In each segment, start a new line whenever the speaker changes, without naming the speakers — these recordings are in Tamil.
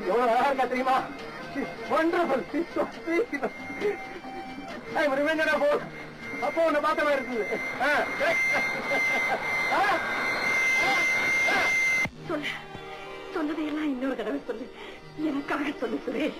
எவ்வளவு அழகா இருக்கா தெரியுமா? வண்டர்ஃபுல். அப்போ உன்னை பார்த்த மாதிரி இருக்குது.
சொன்னதையெல்லாம் இன்னொரு தடவை சொல்லு. எனக்காக சொல்லு சுரேஷ்.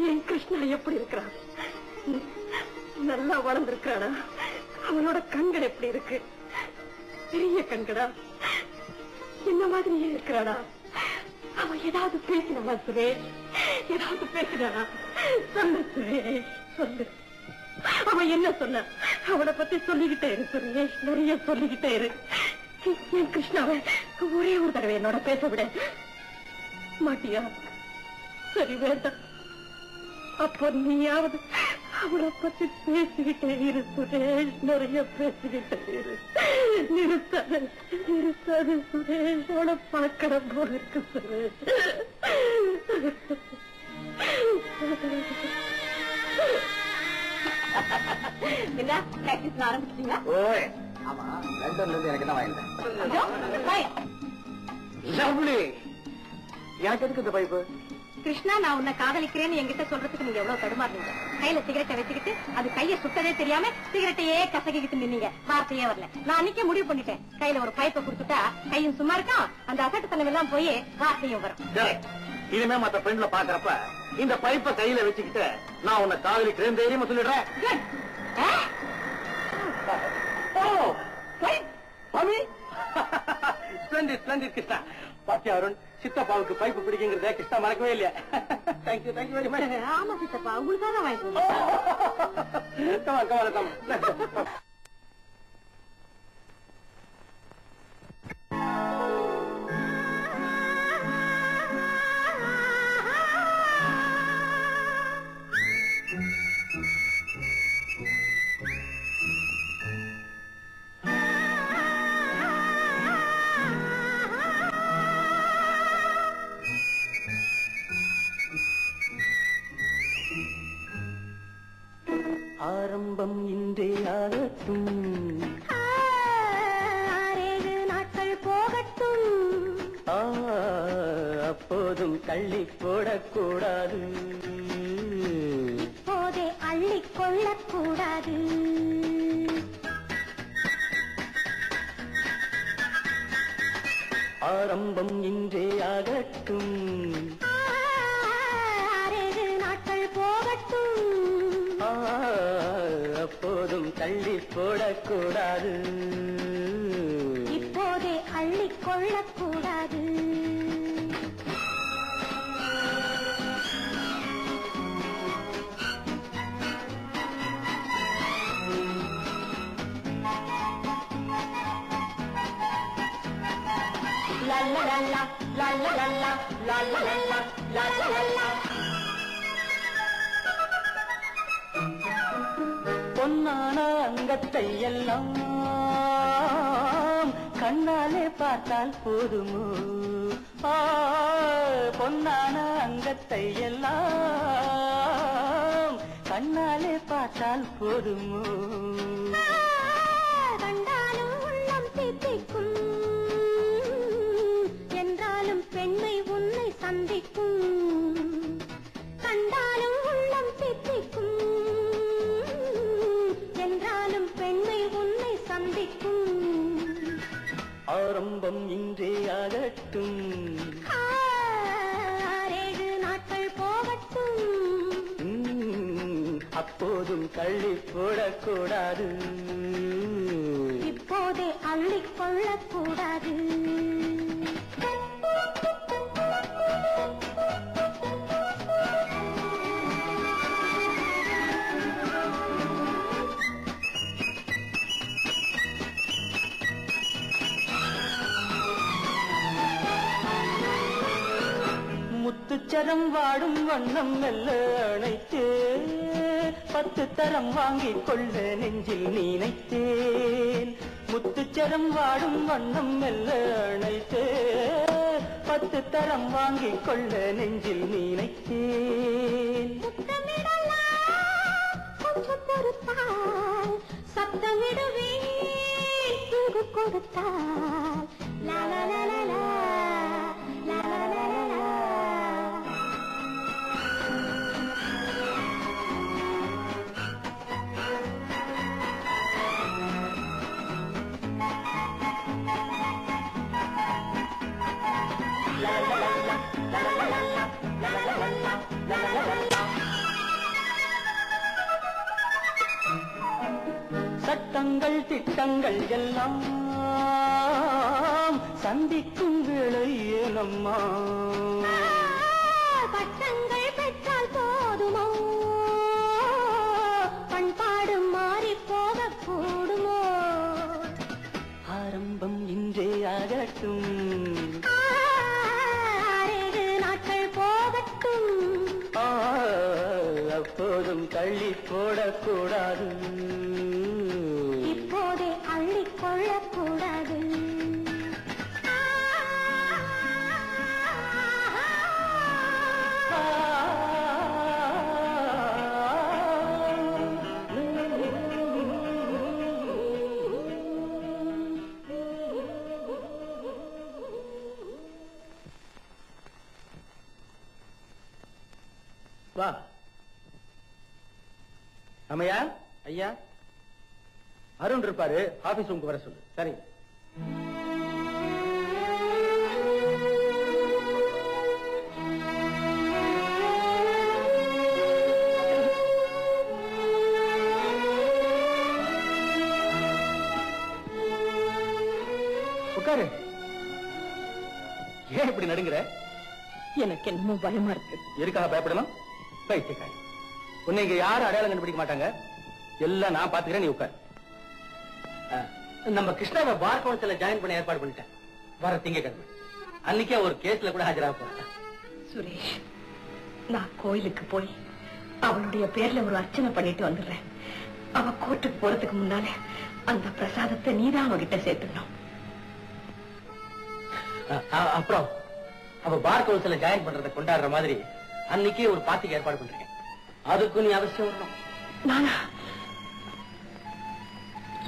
என் கிருஷ்ணா எப்படி இருக்கிறான்? நல்லா வளர்ந்திருக்கிறானா? அவனோட கண்கள் எப்படி இருக்கு? பெரிய கண்களா? என்ன மாதிரியே இருக்கிறானா? அவன் ஏதாவது பேசினானா சுரேஷ்? ஏதாவது பேசினானா? சொல்லு சுரேஷ், சொல்லு. அவன் என்ன சொன்ன? அவனை பத்தி சொல்லிக்கிட்டே இரு சுரேஷ், நிறைய சொல்லிக்கிட்டே இரு. என் கிருஷ்ணாவை ஒரே ஒரு தடவை என்னோட பேச விட மாட்டியா? சரி, வேண்டாம். அப்போ நீயாவது அவளை பத்தி பேசிக்கிட்டே இரு சுரேஷ், நிறைய பேசிக்கிட்டே இரு. நிறுத்தாது நிறுத்தாது சுரேஷ், அவளை பார்க்கிற போல இருக்கு சுரேஷ். என்ன பிராக்டிஸ் ஆரம்பிச்சிட்டீங்களா?
ஆமா, லண்டன்ல இருந்து எனக்கு என்ன வாங்கிட்டேன். எனக்கு எதுக்கு இந்த பைப்பு?
கிருஷ்ணா, நான் உன்னை காதலிக்கிறேன்னு என்கிட்ட சொல்றதுக்கு நீங்க எவ்வளவு தடுமாறுறீங்க. கையில சிகரெட்டை வச்சுக்கிட்டு அது கையை சுட்டதே தெரியாம சிகரெட்டையே கசக்கிக்கிட்டு நின்னீங்க. வார்த்தையே வரல. நான் அன்னைக்கே முடிவு பண்ணிட்டேன், கையில ஒரு பைப்பை கொடுத்துட்டா கையும் சும்மா இருக்கா, அந்த அசட்டுத்தனம் எல்லாம் போய் வார்த்தையும் வரும்.
இனிமே மத்த பெண்ல பாக்குறப்ப இந்த பைப்பை கையில வச்சுக்கிட்டு நான் உன்னை காதலிக்கிறேன் தைரியமா சொல்லிடுறேன். கிருஷ்ணா பாத்தியா அருண், சித்தப்பாவுக்கு பைப்பு பிடிக்குங்கிறத கிருஷ்ணா மறக்கவே இல்லையா? Thank you thank you very much.
ஆமா சித்தப்பா, உங்களுக்காக வாங்கிக்கோங்க.
ஆரம்பம் இன்றே ஆகட்டும்,
6 நாட்கள் போகட்டும்,
அப்போதும் தள்ளி போடக்கூடாது,
இப்போதே அள்ளி கொள்ளக்கூடாது.
ஆரம்பம் இன்றே ஆகட்டும்,
6 நாட்கள் போகட்டும்,
அப்போதும் தள்ளி போடக்கூடாது,
இப்போதே அள்ளி கொள்ளக்கூடாது. La la la la la la la la la la la la la la.
பொன்னான அங்கத்தை எல்லாம் கண்ணாலே பார்த்தால் போதுமோ, பொன்னான அங்கத்தை எல்லாம் கண்ணாலே பார்த்தால் போதுமோ,
கண்டாலும் உள்ளம் தித்திக்கும், என்றாலும் பெண்மை உன்னை சந்திக்கும், கண்டாலும் உள்ளம் தித்திக்கும், என்றாலும் பெண்மை உன்னை சந்திக்கும்.
ஆரம்பம் இன்றே ஆகட்டும்,
6 நாட்கள் போகட்டும்,
அப்போதும் தள்ளி போடக்கூடாது,
இப்போதே அள்ளி கொள்ளக்கூடாது.
முத்துச்சரம் வாடும் வண்ணம் மெல்ல அணைத்து 10 தரம் வாங்கிக் கொள்ள நெஞ்சில் நினைத்தேன், முத்துச்சரம் வாடும் வண்ணம் மெல்ல அணைத்து 10 தரம் வாங்கிக் கொள்ள நெஞ்சில் நினைத்தேன்.
கொஞ்சம் பொறுத்தால் சத்தமிடுவேன், தூது கொடுத்தால் லா லா லா லா லா லா லா லா லா.
சட்டங்கள் திட்டங்கள் எல்லாம் சந்திக்கும் வேளை ஏனம்மா
பட்டங்கள் பெற்றால் போதுமோ பண்பாடு மாறி போக கூடுமோ
ஆரம்பம் இன்றே ஆகட்டும்
6 நாட்கள் போகட்டும்
அப்போதும் தள்ளி போடக்கூடாது
இப்போதே அள்ளிக்கொள்ளக்கூடாது
வா அம்மையா ஐயா அருண் இருப்பாரு ஆபீஸ் ரூமுக்கு வர சொல்லு. சரி. உட்காரு. ஏன் இப்படி நடுங்குற?
எனக்கு என்னமோ பயமா இருக்கு.
எதுக்காக பயப்படணும்? பைத்தியக்காரி, உன்னை இங்க யாரும் அடையாளம் கண்டுபிடிக்க மாட்டாங்க. எல்லாம் நான் பாத்துக்கிறேன், நீ உட்கார். நம்ம கிருஷ்ணாவை பார் கவுன்சில ஜாயின் பண்ண ஏற்பாடு பண்ணிட்டேன். வர திங்கக்கிழமை அன்னைக்கே ஒரு கேஸ்ல கூட ஆஜராக போறேன்.
சுரேஷ், நான் கோயிலுக்கு போய் அவளுடைய பேர்ல ஒரு அர்ச்சனை பண்ணிட்டு வந்துடுறேன். அவ கோர்ட்டுக்கு போறதுக்கு முன்னாலே அந்த பிரசாதத்தை நீதான் அவகிட்ட சேர்த்துடணும்.
அப்புறம் அவ பார் கவுன்சில ஜாயின் பண்றதை கொண்டாடுற மாதிரி அன்னைக்கே ஒரு பார்ட்டிக்கு ஏற்பாடு பண்றேன். அதுக்கு நீ அவசியம் வரணும்.
நானா?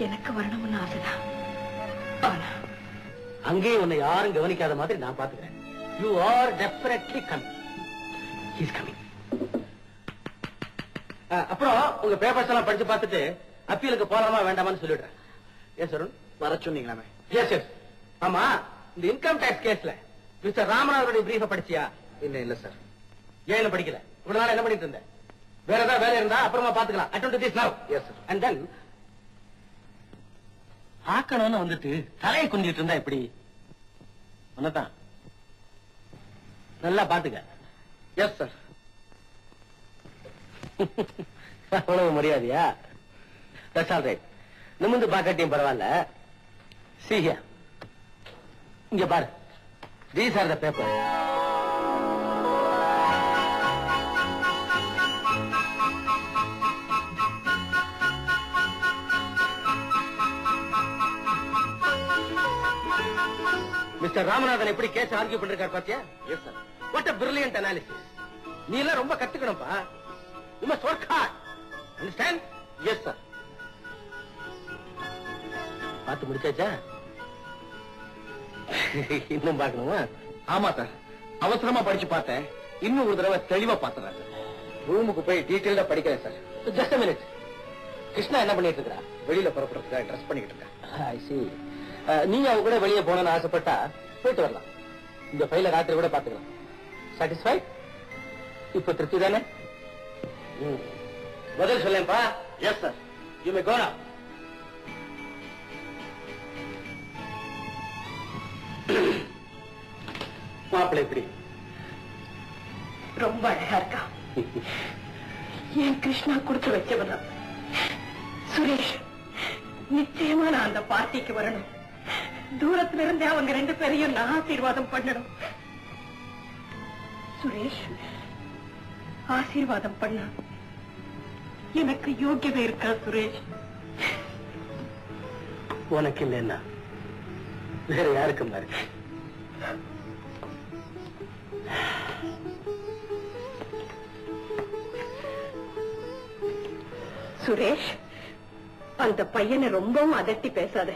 எனக்கு வரணும்னு ஆசைதான். ஆனா
அங்கே உன்னை யாரும் கவனிக்காத மாதிரி நான் பாத்துக்கிறேன். You are definitely coming. He is coming. அப்புறம் உங்க பேப்பர்ஸ் எல்லாம் படிச்சு பார்த்துட்டு அப்பீலுக்கு போலாமா வேண்டாமான்னு சொல்லிடுறேன். எஸ் அருண், வர சொன்னீங்களாமே? S yes. ஆமா, இந்த இன்கம் டாக்ஸ் கேஸ்ல மிஸ்டர் ராமநாதனுடைய பிரீஃப படிச்சியா? இல்ல சார். ஏன் படிக்கல? இவ்வளவு நாள் என்ன பண்ணிட்டு இருந்த? வேற ஏதாவது வேலை இருந்தா அப்புறமா பாத்துக்கலாம். Attend to this now. Yes sir. And then ஆக்கணும்னு வந்துட்டு தலையை குந்திட்டு இருந்தா எப்படி? ஒன்னதான் நல்லா பாத்துக்க. Yes sir. அவ்வளவு மரியாதையா? That's all right. நிமிந்து பாக்கட்டியும் பரவாயில்ல. See here. இங்க பாரு. These are the papers. Mister Ramanathan எப்படி கேஸ் ஆர்கியூ பண்றாரு பாத்தியா? Yes sir. What a brilliant analysis. நீ எல்லாம் ரொம்ப கத்துக்கணும்பா. You must work hard. Understand? Yes sir. பாத்து முடிச்சாச்சா? இன்னும் பாக்கணுமா? ஆமா சார். அவசரமா படிச்சு பார்த்தேன். இன்னும் ஒரு தடவை தெளிவா பாத்துறேன் சார். ரூமுக்கு போய் டீடைலா படிக்கிறேன் sir. Just a minute. Krishna என்ன பண்ணிட்டு இருக்கா? வெளியில புறப்படுறதுக்காக ட்ரெஸ் பண்ணிட்டு இருக்கா. I see. நீங்க அவங்க கூட வெளியே போகணும்னு ஆசைப்பட்டா போயிட்டு வரலாம். இந்த ஃபைல ராத்திரி கூட பாத்துக்கலாம். சாட்டிஸ்ஃபைட்? இப்ப திருப்தி தானே? பதில் சொல்லேன்ப்பா. Yes sir. You may go now. மாப்பிள்ளை எப்படி?
ரொம்ப அழகா இருக்கா. என் கிருஷ்ணா கொடுத்து வச்சவதான். சுரேஷ், நிச்சயமா நான் அந்த பார்ட்டிக்கு வரணும். தூரத்துல இருந்தே அவங்க 2 பேரையும் நான் ஆசீர்வாதம் பண்ணணும். சுரேஷ், ஆசீர்வாதம் பண்ண எனக்கு யோகியதை இருக்கா சுரேஷ்?
உனக்கு இல்லைன்னா வேற யாருக்கும் இருக்கு.
சுரேஷ், அந்த பையனை ரொம்பவும் அதட்டி பேசாத.